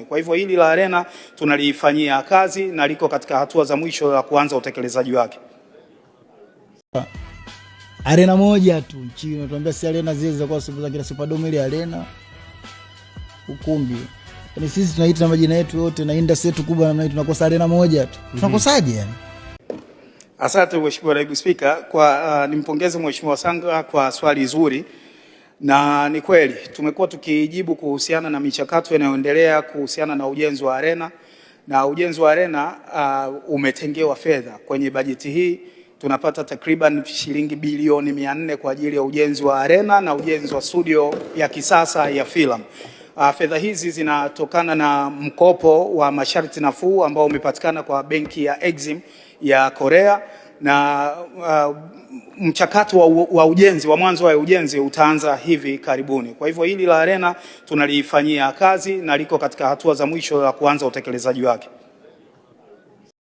Kwa hivyo hili la arena tunalifanyia kazi na liko katika hatua za mwisho za kuanza utekelezaji wake. Arena moja tu nchini, unatuambia si arena zile za kwa sababu kila Superdome ile arena ukumbi. Yaani sisi tunaita majina yetu yote na industry yetu kubwa namna hii tunakosa arena moja tu. Tunakosaje yani? Asante Mheshimiwa Naibu Spika, kwa nimpongeze Mheshimiwa Sanga kwa swali zuri. Na ni kweli tumekuwa tukijibu kuhusiana na michakato inayoendelea kuhusiana na ujenzi wa arena, na ujenzi wa arena umetengewa fedha kwenye bajeti hii. Tunapata takriban shilingi bilioni 400 kwa ajili ya ujenzi wa arena na ujenzi wa studio ya kisasa ya filamu. Fedha hizi zinatokana na mkopo wa masharti nafuu ambao umepatikana kwa benki ya Exim ya Korea, na mchakato wa ujenzi wa mwanzo wa ujenzi utaanza hivi karibuni. Kwa hivyo hili la arena tunalifanyia kazi na liko katika hatua za mwisho za kuanza utekelezaji wake.